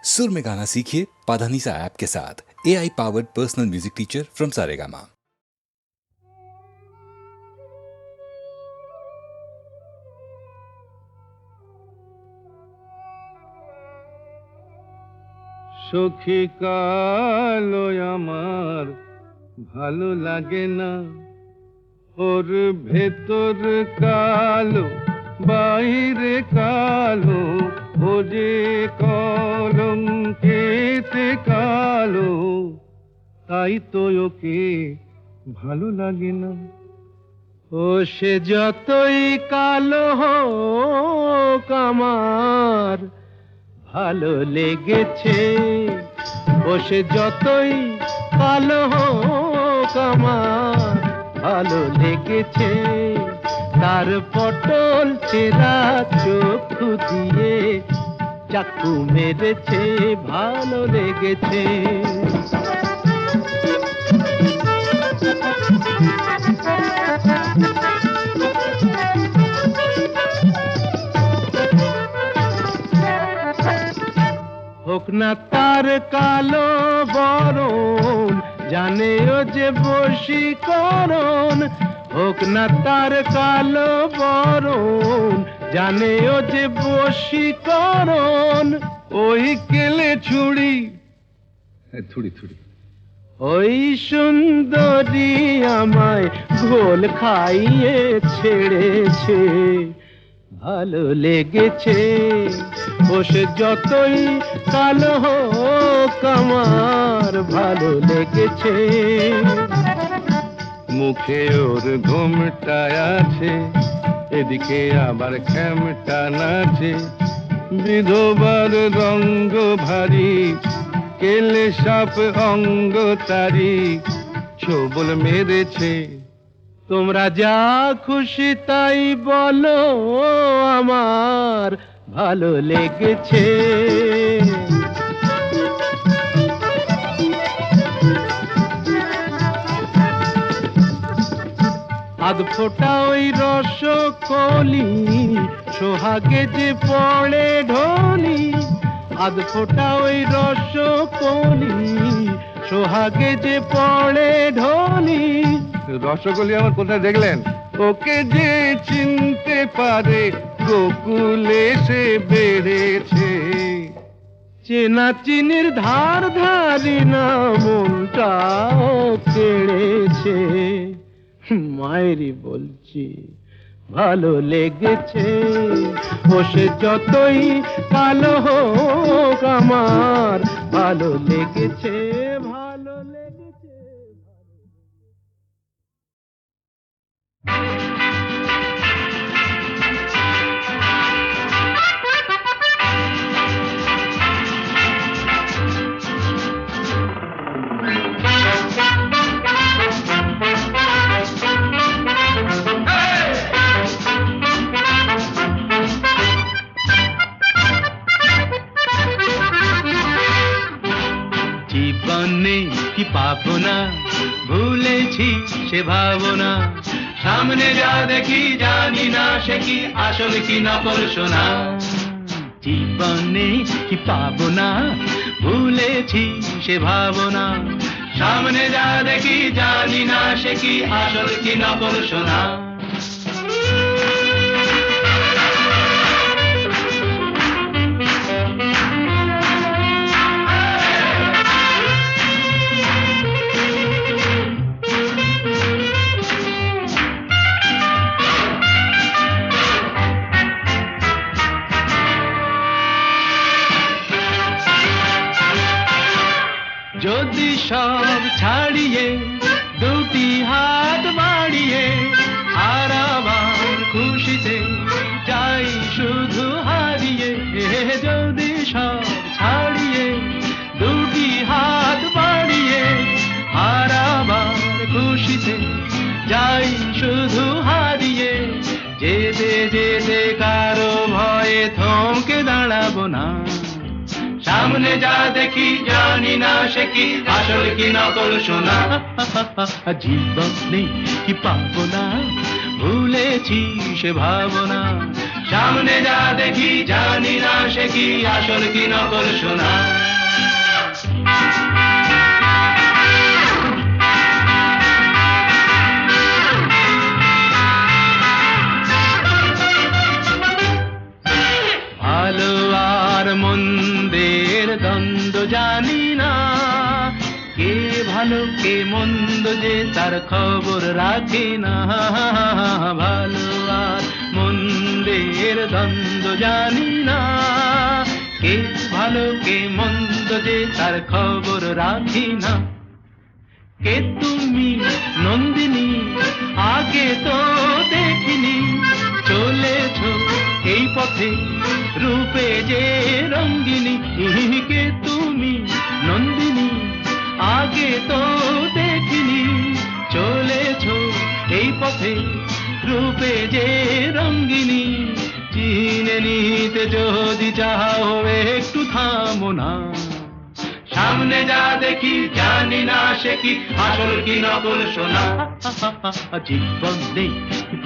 सुर में गाना सीखिए पाधानीसा ऐप के साथ। AI powered personal music teacher from Saregama. সখী কালো আমার ভালো লাগে না, ওর ভেতর কালো বাইরে কালো, ও যে কলঙ্কেতে কালো, তাই তো ওকে ভালো লাগে না। ও সে যতই কালো হোক আমার ভালো লেগেছে, ও সে যতই কালো হোক আমার ভালো লেগেছে। তার পটল চেরা চক্ষু দিয়ে চাকু মেরেছে, ভালো লেগেছে। হোক না তার কালো বরণ, জানে ও যে বশীকরণ। হোক না তার কালো বরণ, জানে ও যে বশীকরণ। ওই কেলে ছুড়ি থুড়ি থুড়ি, ওই সুন্দরী আমায় ঘোল খাইয়ে ছেড়েছে, ভালো লেগেছে। ও সে যতই কালো হোক আমার ভালো লেগেছে। মুখে ওর ঘুমটা আছে, এদিকে আবার খেমটা নাচে। বিধবার রঙ্গ ভারী, কেলে সাপ অঙ্গ তারি, ছোবল মেরেছে। তোমরা যা খুশি তাই বলো, আমার ভালো লেগেছে। আধ ফোটা ওই রসকলি, সোহাগে যে পড়ে ঢলি। আধ ফোটা ওই রসকলি, সোহাগে যে পড়ে ঢলি। রসগোল্লা আমার কোথায় দেখলেন? ওকে যে চিনতে পারে গোকুলে সে বেড়েছে। চেনা চিনির ধার ধারি না মনটাও কেড়েছে। মায়েরই বলছি ভালো লেগেছে। ও সে যতই কালো হোক আমার ভালো লেগেছে, ভালো লেগেছে। জীবনে কি পাবো না, ভুলেছি সে ভাবনা। সামনে যা দেখি জানি না সে কি আসল কি নকল সোনা। জীবনে কি পাবো না, ভুলেছি সে ভাবনা। সামনে যা দেখি জানি না সে কি আসল কি নকল সোনা। যদি সব ছাড়িয়ে দুটি হাত বাড়িয়ে আর আবার খুশিতে যাই শুধু হারিয়ে। যদি সব ছাড়িয়ে দুটি হাত বাড়িয়ে আর আবার খুশিতে যাই শুধু হারিয়ে। যেতে যেতে কারো ভয়ে থমকে দাঁড়াবো না। সামনে যা দেখি জানি না সে কি আসল কি নকল সোনা। জীবনে কি পাবো না, ভুলেছি সে ভাবনা। সামনে যা দেখি জানি না সে কি আসল কি নকল সোনা। ভালো আর মন্দের দ্বন্দ্ব জানি না, কে ভালো কে মন্দ যে তার খবর রাখি না। ভালো আর মন্দের দ্বন্দ্ব জানি না, কে ভালো কে মন্দ যে তার খবর রাখি না। কে তুমি নন্দিনী আগে তো দেখিনি, চলেছ এই পথে রূপে যে রঙ্গিনী। কে তুমি নন্দিনী আগে তো দেখিনি, চলেছ এই পথে রূপে যে রঙ্গিনী। চিনে নিতে যদি চাও একটু থামো না, সামনে যা দেখি জানি না সে কি আসল কি নকল সোনা। জীবনে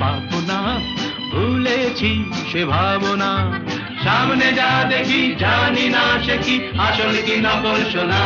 পাবো না ভুলেছি সে ভাবনা, সামনে যা দেখি জানি না সে কি আসল কি নকল সোনা।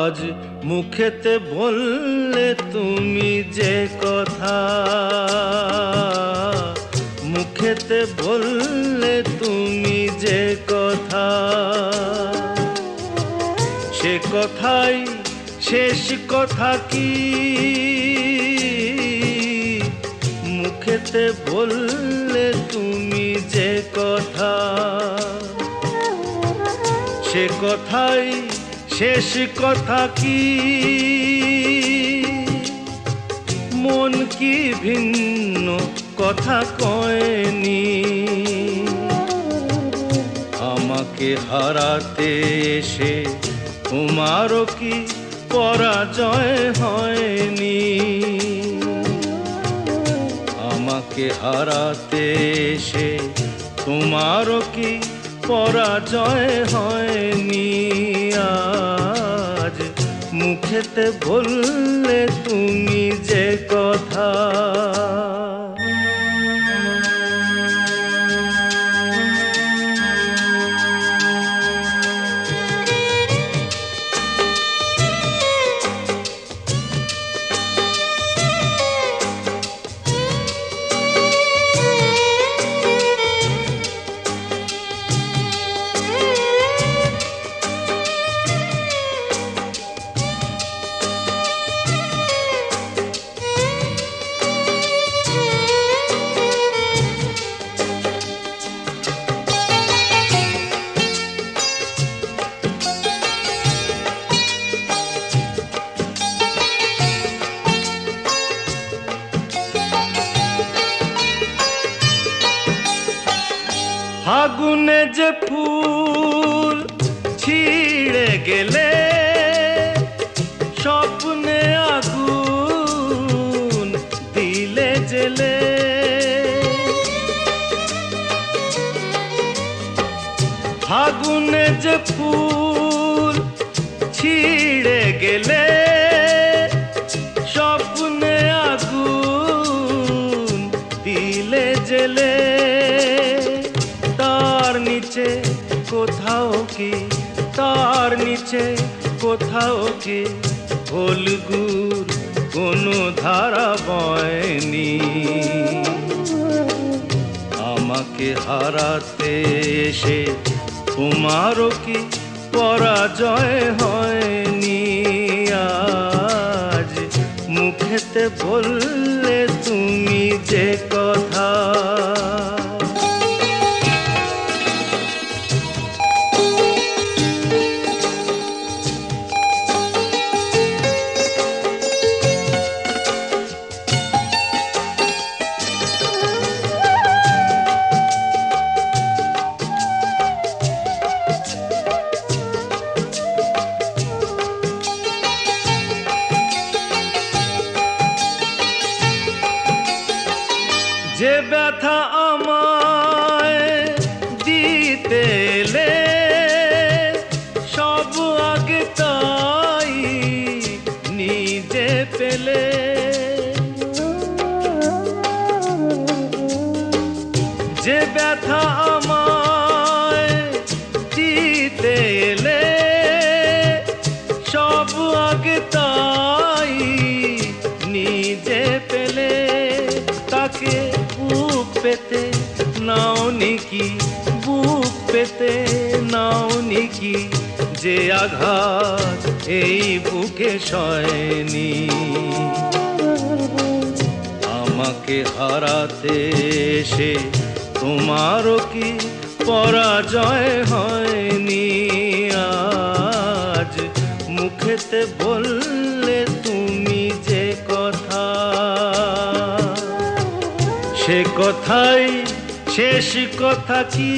আজ মুখেতে বললে তুমি যে কথা, মুখেতে বললে তুমি যে কথা, সে কথাই শেষ কথা কি? মুখেতে বললে তুমি যে কথা, সে কথাই শেষ কথা কি? মন কি ভিন্ন কথা কয়নি? আমাকে হারাতে এসে তোমারও কি পরাজয় হয়নি? আমাকে হারাতে এসে তোমারও কি পরাজয় হয়নি? আজ মুখেতে বললে তুমি যে কথা, ফাগুনে যে ফুল ছিঁড়ে গেলে স্বপ্নে আগুন দিলে জেলে, ফাগুনে যে ফুল ছিঁড়ে গেলে স্বপ্নে আগুন দিলে জেলে। তার নিচে কোথাও কি, তার নিচে কোথাও কি হলগুর কোনো ধারা বয়নি? আমাকে হারাতে এসে তোমারও কি পরাজয় হয়নি? আজ মুখেতে বললে তুমি যে কথা, ব্যথা আমায় দিতে এলে সব আগে তাই নিজে পেলে। যে ব্যথা আমায় দিতে এলে সব আগে তাই নিজে পেলে। তাকে বুক পেতে নাও নিকি, বুক পেতে নাও নিকি, যে আঘাত এই বুকে সয়নি। আমাকে হারাতে এসে তোমারও কি পরাজয় হয়নি? আজ মুখেতে বললে তুমি যে কথা, সে কথাই শেষ কথা কি?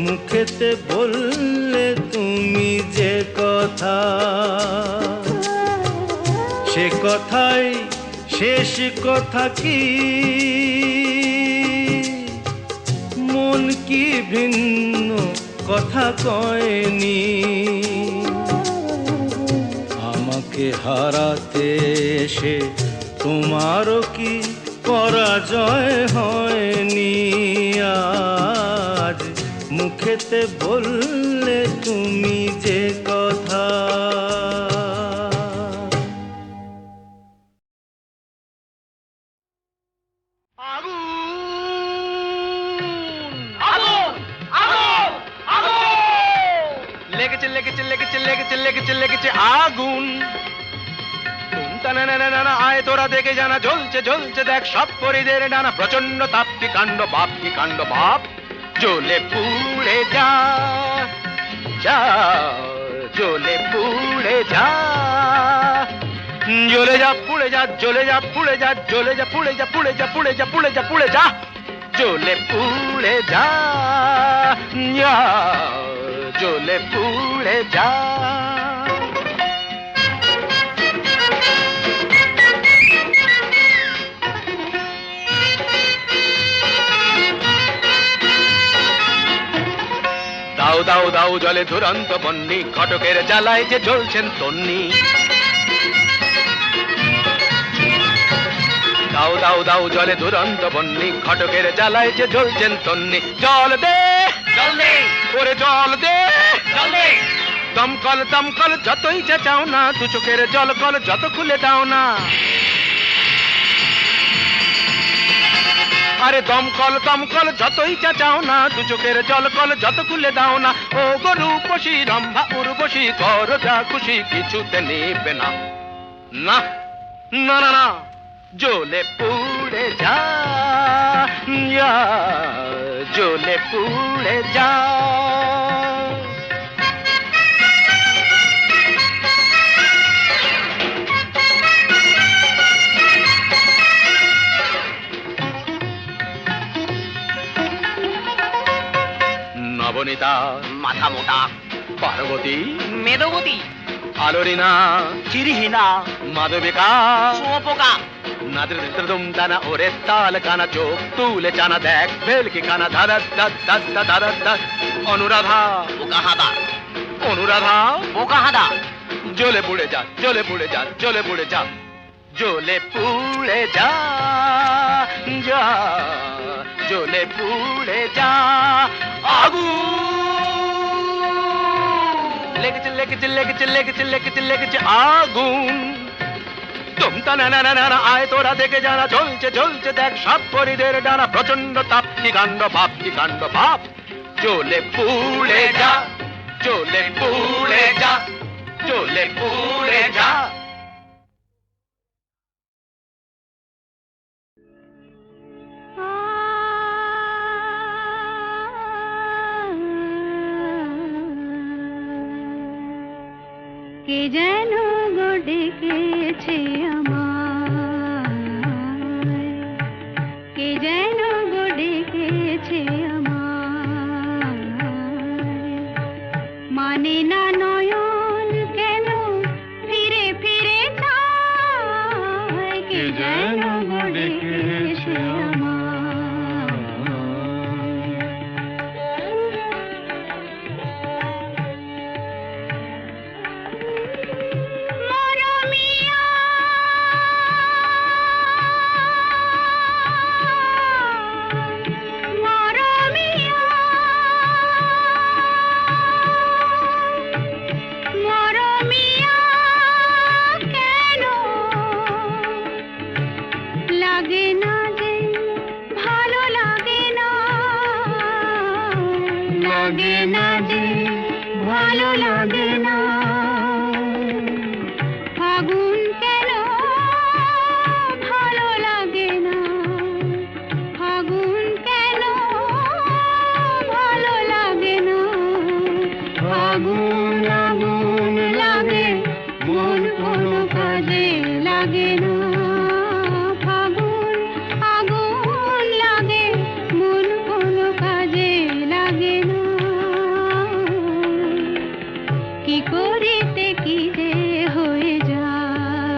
মুখেতে বললে তুমি যে কথা, সে কথাই শেষ কথা কি? মন কি ভিন্ন কথা কয়নি? আমাকে হারাতে এসে তোমারও কি পরাজয় হয়নি? আজ মুখেতে বললে তুমি যে কথা। লেগেছে লেগেছে লেগেছে লেগেছে লেগেছে লেগেছে আগুন। আয় তোরা দেখে জানা জ্বলছে জ্বলছে দেখ সব পরিদের ডানা। প্রচন্ড তাপ কি কাণ্ড বাপ কি কাণ্ড বাপ। জ্বলে পুড়ে যা যা, জ্বলে পুড়ে যা, জ্বলে যা পুড়ে যা, জ্বলে যা পুড়ে যা, জ্বলে যা পুড়ে যা, পুড়ে যা পুড়ে যা, পুড়ে যা পুড়ে যা, জ্বলে পুড়ে যা, জ্বলে পুড়ে যা। দাও দাও দাও জলে দুরন্ত বন্যি, ঘটকের জ্বালায় যে জ্বলছেন তন্নি। দাও দাও দাও জলে দুরন্ত বন্যি, ঘটকের জ্বালায় যে জ্বলছেন তন্নি। জল দে জল দে ওরে জল দে জল দে। দমকল দমকল যতই চেঁচাও না, দু চোখের জল কল যত খুলে দাও না। আরে দমকল দমকল যতই চেঁচাও না, দু চোখের জল কল যত খুলে দাও না। ও গরু পশি রম্ভা উর্বশী, কর যা খুশি কিছুতে নেবে না। না না না না, জ্বলে পুড়ে যা, জ্বলে পুড়ে যা। নবনীতা মাথা মোটা, পার্বতী মেদবতী, আলোরিনা চিরিহীনা, মাধবিকা শুঁয়োপোকা। নাদৃদৃদুম দানা ওরে তাল কানা, চোখ তুলে জানা দেখ ভেলকি কানা, ধারা ধারা ধারা ধারা। অনুরাধা বোকা হাদা, অনুরাধা বোকা হাদা। জ্বলে পুড়ে যা, জ্বলে পুড়ে যা, জ্বলে পুড়ে যা, জ্বলে পুড়ে যা, যা জ্বলে পুড়ে যা। আগুন লেগেছে লেগেছে লেগেছে লেগেছে লেগেছে লেগেছে আগুন। তুমতা না না না না, আয় তোরা দেখে যারা জ্বলছে জ্বলছে দেখ সব পরিদের ডানা। প্রচন্ড তাপ কি কাণ্ড বাপ কি কাণ্ড বাপ। জ্বলে পুড়ে যা, জ্বলে পুড়ে যা, জ্বলে পুড়ে যা। কে যেন গো ডেকেছে আমায়, কে যেন গো ডেকেছে আমায়। মানে না নয়ন কেন ফিরে ফিরে চায়, কে যেন গো লাগে না যে ভালো লাগে না ফাগুন কেন ভালো লাগে না ফাগুন কেন ভালো লাগে না ফাগুন আগুন লাগে মন কোনো কাজে লাগে না ফাগুন আগুন লাগে মন কোনো কাজে লাগে না কি করিতে কি যে হয়ে যায়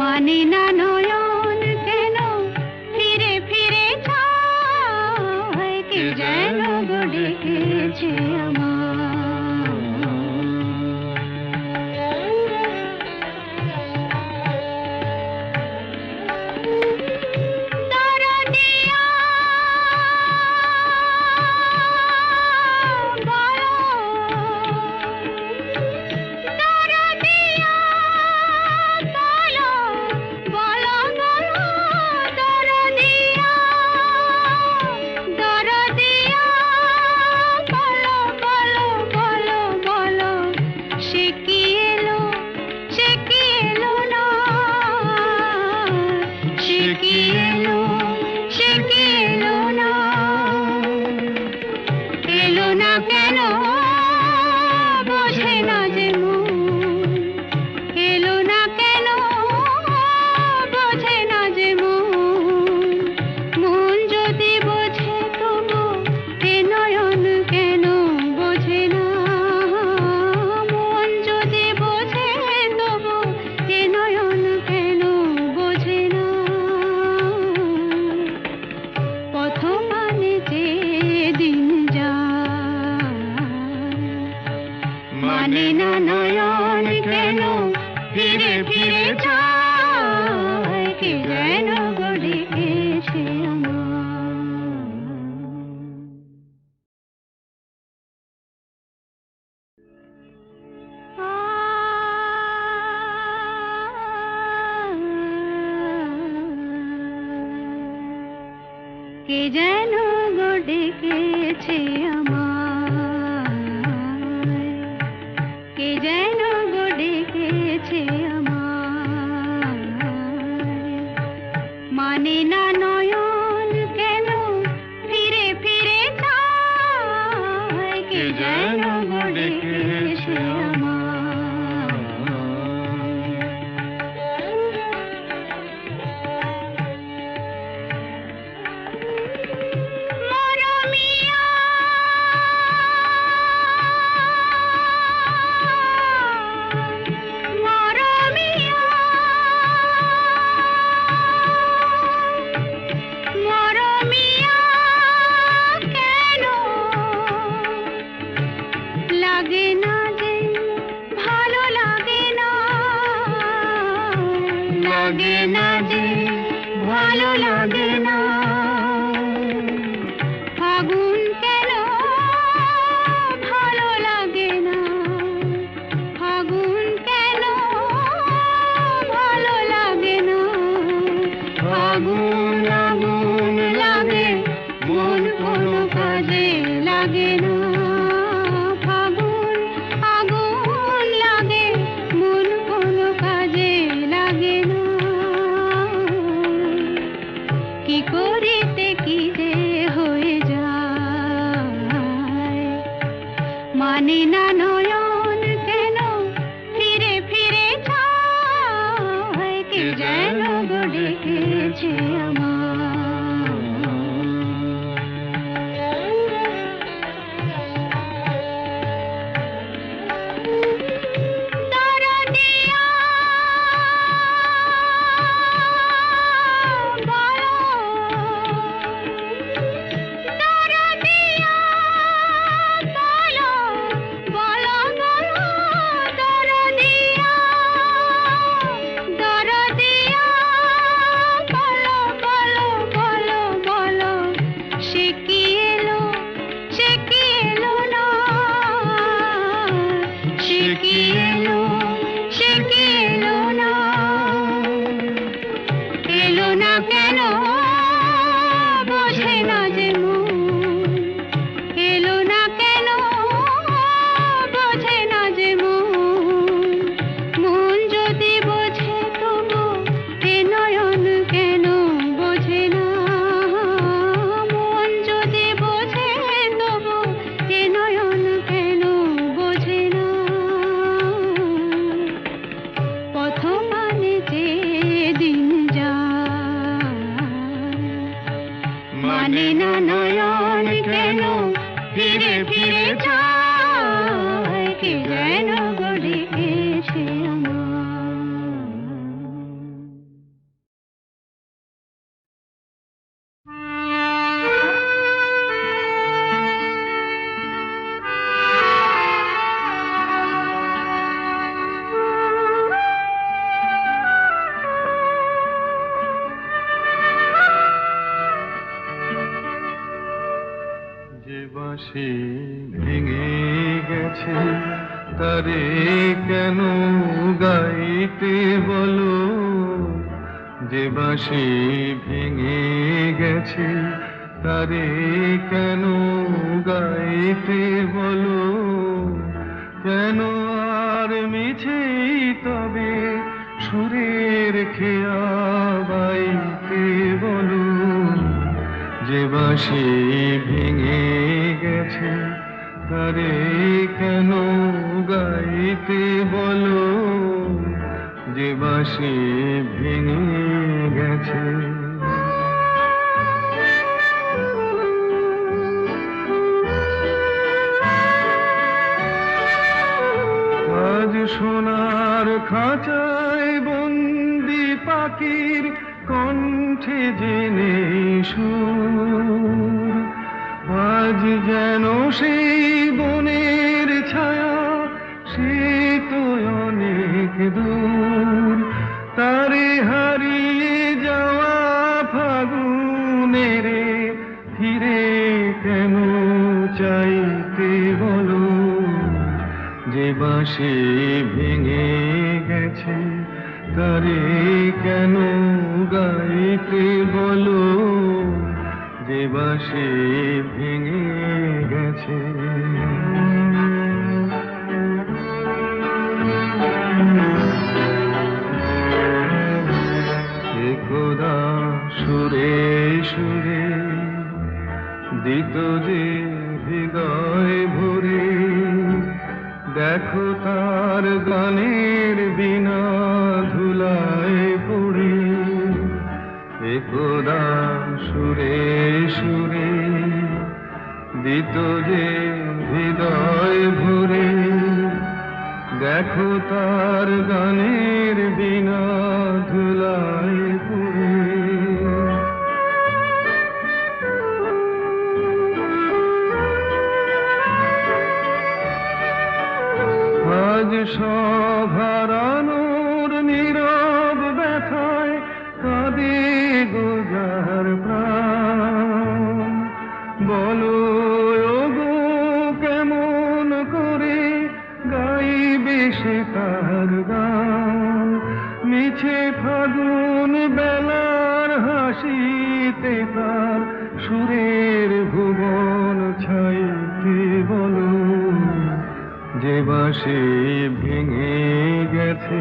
মানে না নয়ন কেন ফিরে ফিরে চায় কে যেন গো ডেকেছে কেন বোঝে না যে মন এলো না কেন বোঝে না যে মন যদি বোঝে তবু এ নয়ন কেন বোঝে না মন যদি বোঝে তবু এ নয়ন কেন বোঝে না পথ মানে যে দিন মানে না নয়ন কেন ফিরে ফিরে চায় কে যেন গো ডেকেছে কে যেন গো ডেকেছে কে যেন গো ডেকেছে মানে না নয়ন কেন ফিরে ফিরে চায় কে যেন গো ডেকেছে লাগে না যে ভালো লাগে না লাগে না যে ভালো লাগে না ফাগুন কেন ভালো লাগে না ফাগুন কেন ভালো লাগে না ফাগুন আগুন লাগে মন কোনো কাজে লাগে না কি করিতে কি যে হয়ে যায় মানে না নয়ন কেন ফিরে ফিরে চায় কে যেন গো ডেকেছে বলো না নয়ন কেন ফিরে ফিরে চায়, কে যেন গড়ে এসে আমার। যে বাঁশি ভেঙে গেছে তারে কেন গাইতে বলো, যে বাঁশি ভেঙে গেছে তারে কেন গাইতে বলো, কেন আর মিছেই তবে সুরের খেয়া বাইতে বলো, যে বাঁশি ভেঙে গেছে তারে কেন গাইতে বলো, যে বাঁশি ভেঙে গেছে। আজ সোনার খাঁচায় বন্দি পাখির কণ্ঠে জেনে সুর, আজ যেন সেই বনের ছায়া সে তো অনেক দূর, তারে হারিয়ে যাওয়া ফাগুনের ফিরে কেন চাইতে বলো, যে বাঁশি ভেঙে গেছে তারে কেন গাইতে বলো, যে বাঁশি ভেঙে গেছে। একদা সুরে সুরে দিত যে হৃদয় ভরে, দেখো তার গানের বিনা ধুলায় পড়ে, একদা সুরে সুরে দিত যে হৃদয় ভরে, দেখো তার গানের বিনা ধুলায় পড়ে। আজ সব হারানোর নীরব ব্যথায় কাঁদে গোজার প্রাণ, বলো ওগো কেমন করে গাইবে সে তার গান, মিছে ফাগুন বেলার হাসিতে তার সুরের ভুবন ছাইতে বলো, যে বাঁশি ভেঙে গেছে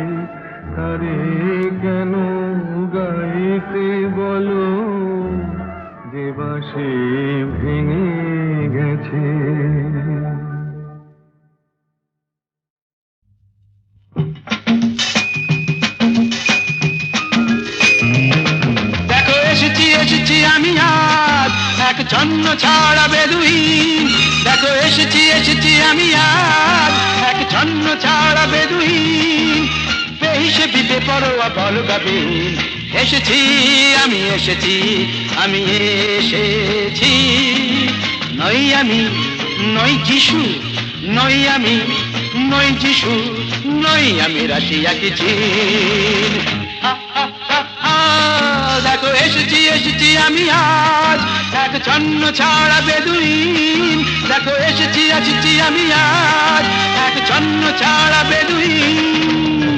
তারে কেন গাইতে বলো, যে বাঁশি ভেঙে গেছে। দেখো এসেছি এসেছি আমি আজ এক ছন্ন ছাড়া বেদুইন, দেখো এসেছি এসেছি আমি আজ এক ছন্ন ছাড়া বেদুইন, বেহিসে বিপে পরোয়া বল গাবিন, এসেছি আমি এসেছি আমি এসেছি, নই আমি নই যিশু, নই আমি নই যিশু, নই আমি রাশিয়া কি চীন। দেখো এসেছি এসেছি আমি আজ এক ছন্ন ছাড়া বেদুইন, দেখো এসেছি এসেছি আমি আজ এক ছন্ন ছাড়া বেদুইন।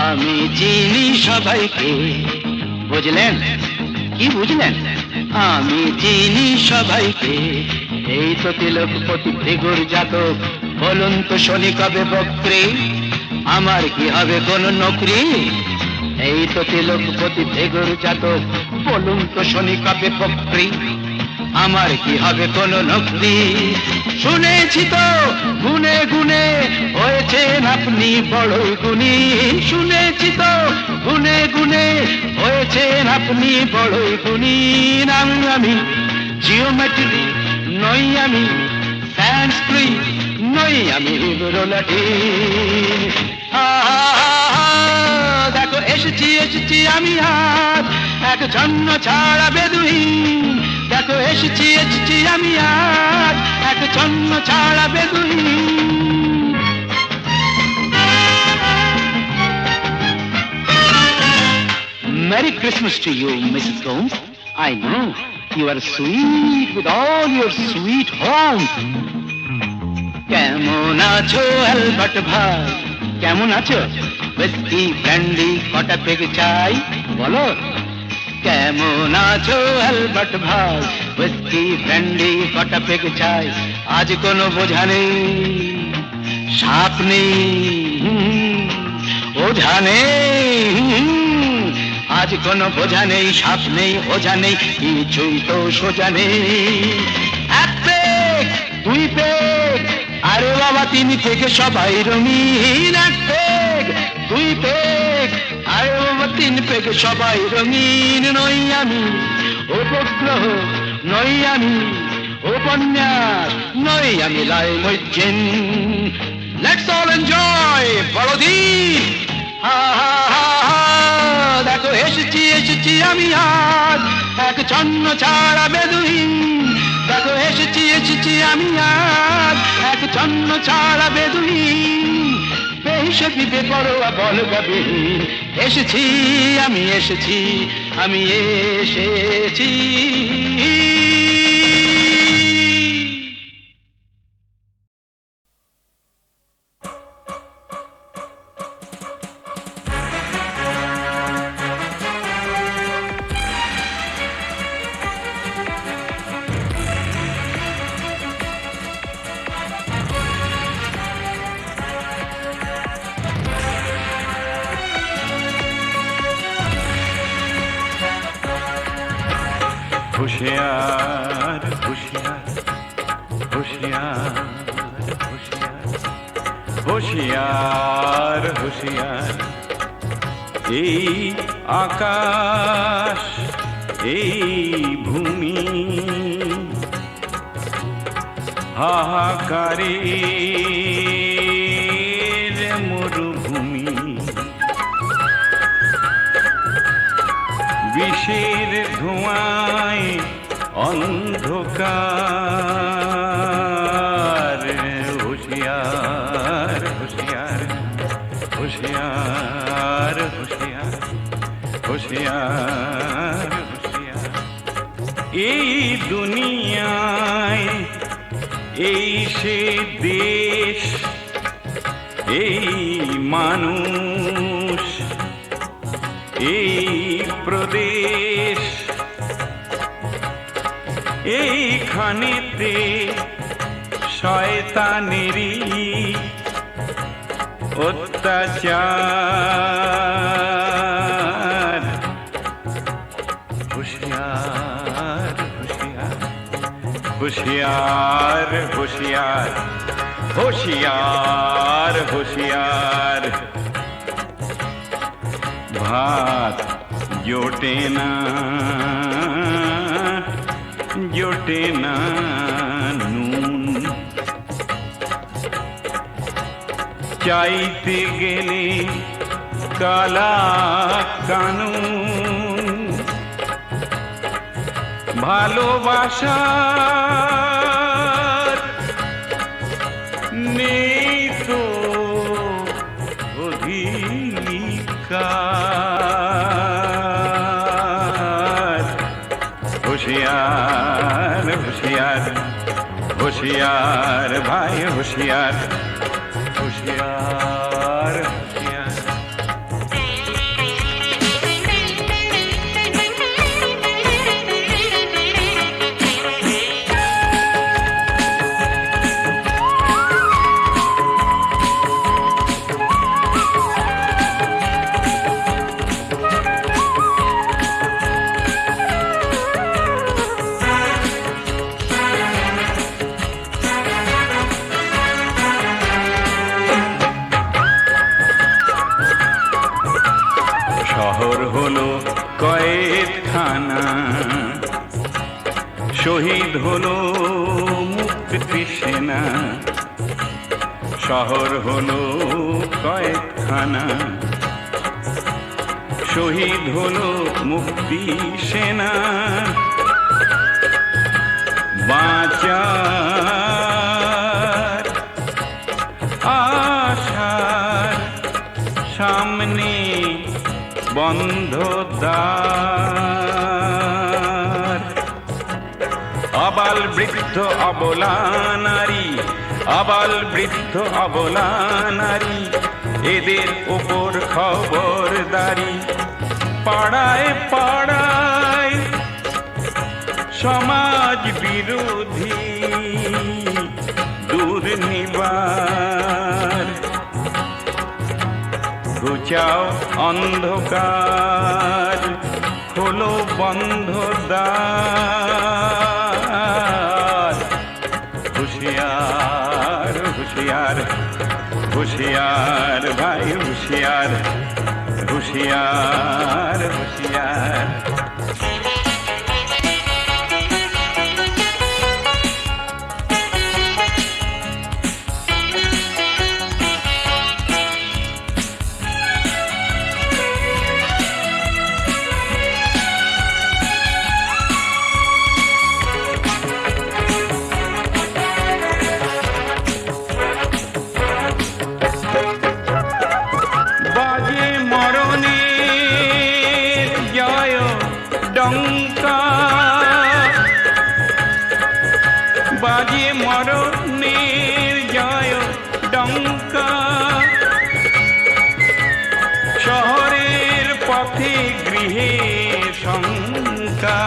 আমি চিনি সবাইকে, বুঝলেন কি বুঝলেন, আমি চিনি সবাইকে, এই তো তিলকপতি ভৃগুর জাতক, বলুন তো শনি কবে বক্রে, আমার কি হবে কোন নকরি, এই তো তিলকপতি ভৃগুর জাতক, বলুন তো শনি কবে বক্রে, আমার কি হবে কোনো নক্তি? শুনেছি তো গুনে গুনে হয়েছেন আপনি বড়ই গুণী, শুনেছি তো গুনে গুনে হয়েছেন আপনি বড়ই গুণী। নাম আমি জিওমেট্রি নই, আমি সংস্কৃত নই, আমি রোলাটিন। দেখো এসেছি এসেছি আমি আজ এক জন্ম ছাড়া বেদুইন। দেখো এসেছি এসেছি আমি আজ এক জন্ম ছাড়া বেদুইন। Merry Christmas to you, Mrs. Gomes. I know you are sweet with all your sweet home. কেমন আছো অ্যালবার্ট ভাই, কেমন আছো? হুইস্কি ব্র্যান্ডি কটা পেগ চাই বলো? কেমন আছো অ্যালবার্ট ভাই, হুইস্কি ব্র্যান্ডি কটা পেগ চাই? আজ কোনো বোঝা নেই, সাপ নেই, ওঝা নেই। আজ কোনো বোঝা নেই, সাপ নেই, ওঝা নেই, কিছুই তো সোজা নেই। এক পেগ, দুই পেগ, আরে বাবা তিন পেগে সবাই রঙিন। এক পেগ, দুই পেগ, আরে বাবা তিন পেগে সবাই রঙিন। নই আমি উপগ্রহ, নই আমি উপন্যাস, নই আমি লাইমুজ্জিন। লেটস অল এনজয় বড়দিন। হা হা হা হা, দেখো এসেছি এসেছি আমি আজ এক ছন্ন ছাড়া বেদুইন। দেখো এসেছি এসেছি আমি আজ এক ছন্ন ছাড়া বেদুইন। বেহিসেবি বেপরোয়া বলগাবিহীন এসেছি আমি, এসেছি আমি, এসেছি। होशियार होशियार होशियार होशियार होशियार होशियार, এই আকাশ এই ভূমি হাহাকারের মরুভূমি, বিষের ধোঁয়ায় অন্ধকার। হুঁশিয়ার হুঁশিয়ার হুঁশিয়ার হুঁশিয়ার হুঁশিয়ার হুঁশিয়ার, এই দুনিয়ায় এই সে দেশ, এই মানুষ, এই প্রদেশ, এইখানেতে শয়তানেরই অত্যাচার। হুঁশিয়ার হুঁশিয়ার হুঁশিয়ার হুঁশিয়ার হুঁশিয়ার হুঁশিয়ার, ভাত জোটে না জোটে না নুন, চাইতে গেলে কালা কানুন। ভালোবাসার নেই তো অধিকার। হুঁশিয়ার হুঁশিয়ার হুঁশিয়ার ভাই হুঁশিয়ার হুঁশিয়ার হুঁশিয়ার। হলো কয়েকখানা, শহীদ হলো মুক্তি সেনা, শহর হলো কয়েকখানা, শহীদ হলো মুক্তি সেনা। বাঁচার আশার সামনে বন্ধ দ্বার, আবাল বৃদ্ধ অবলা নারী, আবাল বৃদ্ধ অবলা নারী, এদের ওপর খবরদারি। পাড়ায় পাড়ায় সমাজ বিরোধী দুর্নিবার, ঘুচাও অন্ধকার, হলো বন্ধ দ্বার। হুঁশিয়ার হুঁশিয়ার হুঁশিয়ার ভাই হুঁশিয়ার, হুঁশিয়ার হুঁশিয়ার। বাজে মরণের জয় ডঙ্কা, বাজে মরণের জয় ডঙ্কা, শহরের পথে গৃহে শঙ্কা।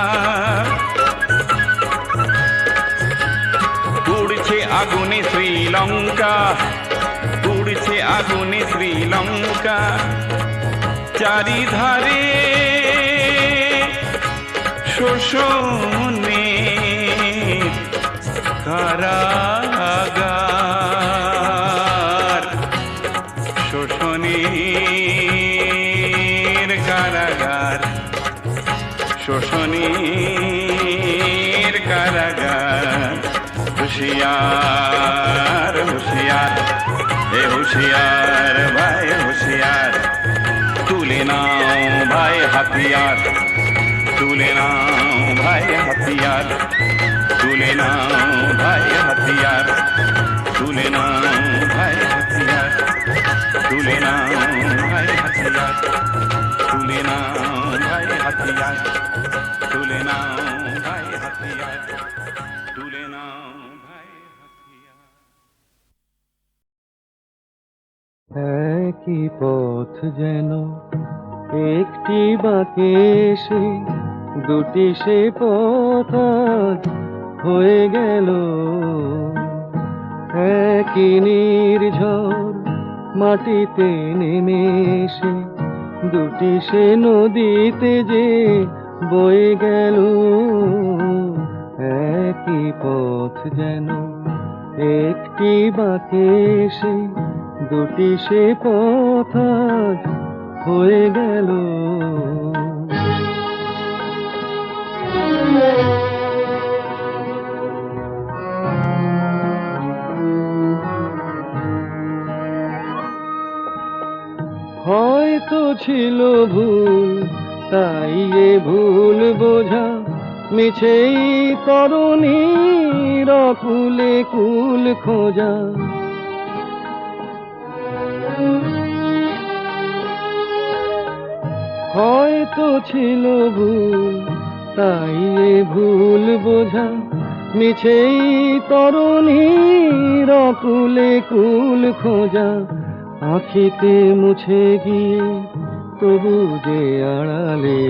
পুড়ছে আগুনে শ্রীলঙ্কা, পুড়ছে আগুনে শ্রীলঙ্কা, চারিধারে শোষণে কারাগার, শোষণের কারাগার, শোষণের কারাগার। হুঁশিয়ার হুঁশিয়ার এ হুঁশিয়ার ভাই হুঁশিয়ার, তুলে নাও ভাই হাতিয়ার, তুলে নাও ভাই হাতিয়ার, তুলে নাও ভাই হাতিয়ার, তুলে নাও ভাই হাতিয়ার, তুলে নাও ভাই হাতিয়ার, তুলে নাও ভাই হাতিয়ার, তুলে নাও ভাই হাতিয়ার, তুলে নাও ভাই হাতিয়ার। একই পথ যেন একটি বাঁকে এসে দুটি সে পথ আজ হয়ে গেল। একই নির্ঝর মাটিতে নেমে এসে দুটি সে নদীতে যে বয়ে গেল। একই পথ যেন একটি বাঁকে এসে দুটি সে পথ আজ হয়ে গেল। হয়তো ছিল ভুল, তাই এ ভুল বোঝা মিছেই তরুণীর কুলে কুল খোঁজা। হয়তো ছিল ভুল, তাই এ ভুল বোঝা মিছেই তরুণীর কুলে কুল খোঁজা। আঁখিতে মুছে গিয়ে তবু যে আড়ালে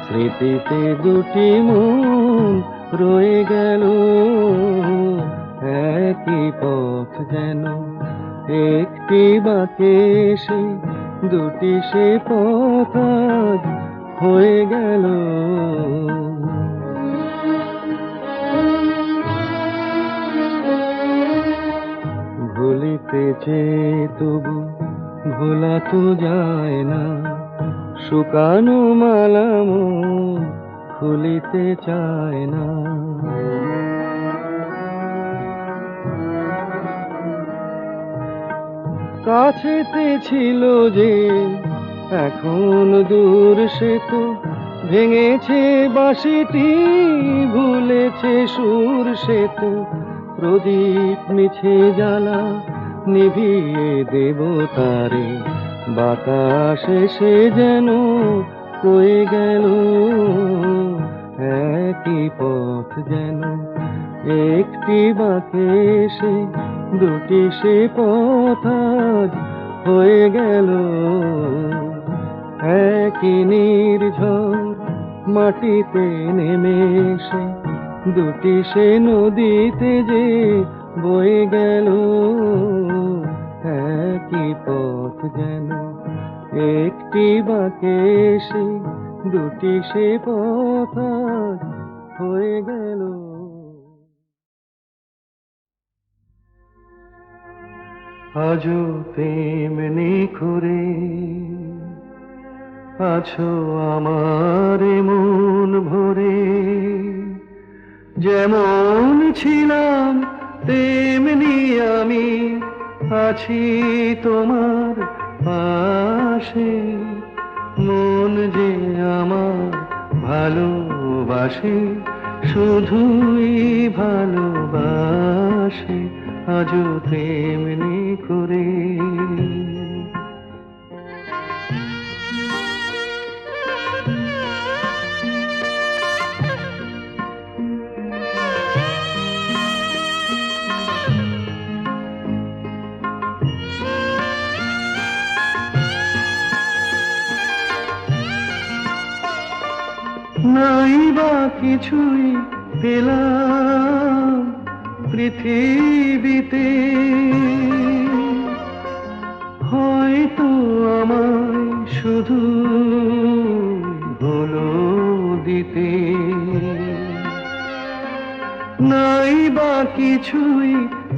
স্মৃতিতে দুটি মন রয়ে গেল। একই পথ যেন একটি বাঁকে এসে দুটি সে পথ আজ হয়ে গেল। ভুলিতে চেয়ে তবু ভোলা তো যায় না, শুকানো মালাম খুলিতে চায় না। কাছেতে ছিল যে এখন দূর সে তো ভেঙেছে বাঁশিটি, ভুলেছে সুর সে তো প্রদীপ মিছে জ্বালা নিভিয়ে দেব তারে। বাতাসে সে যেন কয়ে গেল একই পথ যেন একটি বাঁকে সে দুটি সে পথ আজ হয়ে গেল একই নির্ঝর মাটিতে নেমে সে দুটি সে নদীতে যে বয়ে গেল একই পথ যেন একটি বাঁকে সে দুটি সে পথ আজ হয়ে গেল। আজও তেমনি করে আছো আমার মন ভরে, যেমন ছিলাম তেমনি আমি আছি তোমার পাশে। মন যে আমার ভালোবাসে, শুধুই ভালোবাসে, আজও তেমনি করে। নাই বা কিছুই পেলাম পৃথিবীতে, হয়তো আমায় শুধু হলো দিতে। নাই বা কিছুই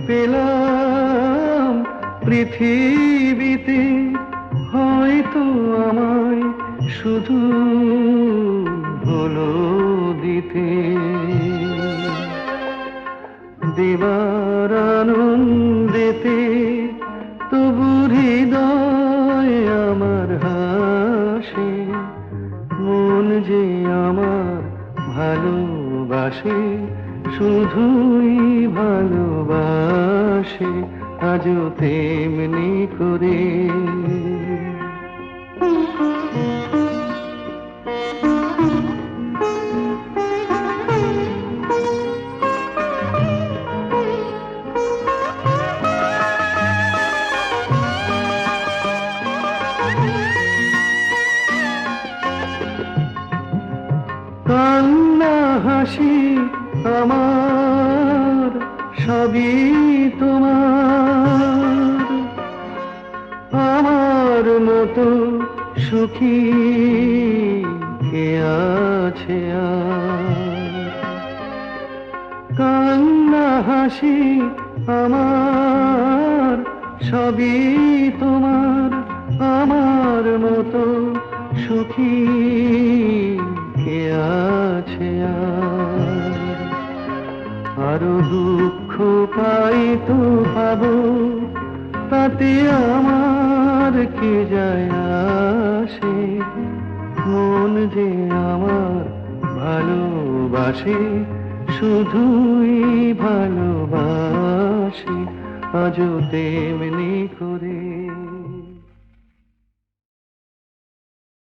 পেলাম পৃথিবীতে, হয়তো আমায় শুধু হলো দিতে। দেবার আনন্দেতে তবু হৃদয় আমার হাসে। মন যে আমার ভালোবাসে, শুধুই ভালোবাসে, আজও তেমনি করে। কান্না হাসি আমার সবই তোমার, আমার মতো সুখী কে আছে আর। কান্না হাসি আমার সবই তোমার, আমার মতো সুখী কে আছে আর। আরো দুঃখ পাই তো পাবো, তাতে আমার কি যায় আসে। মন যে আমার ভালোবাসে, শুধুই ভালোবাসে, আজও তেমনি করে।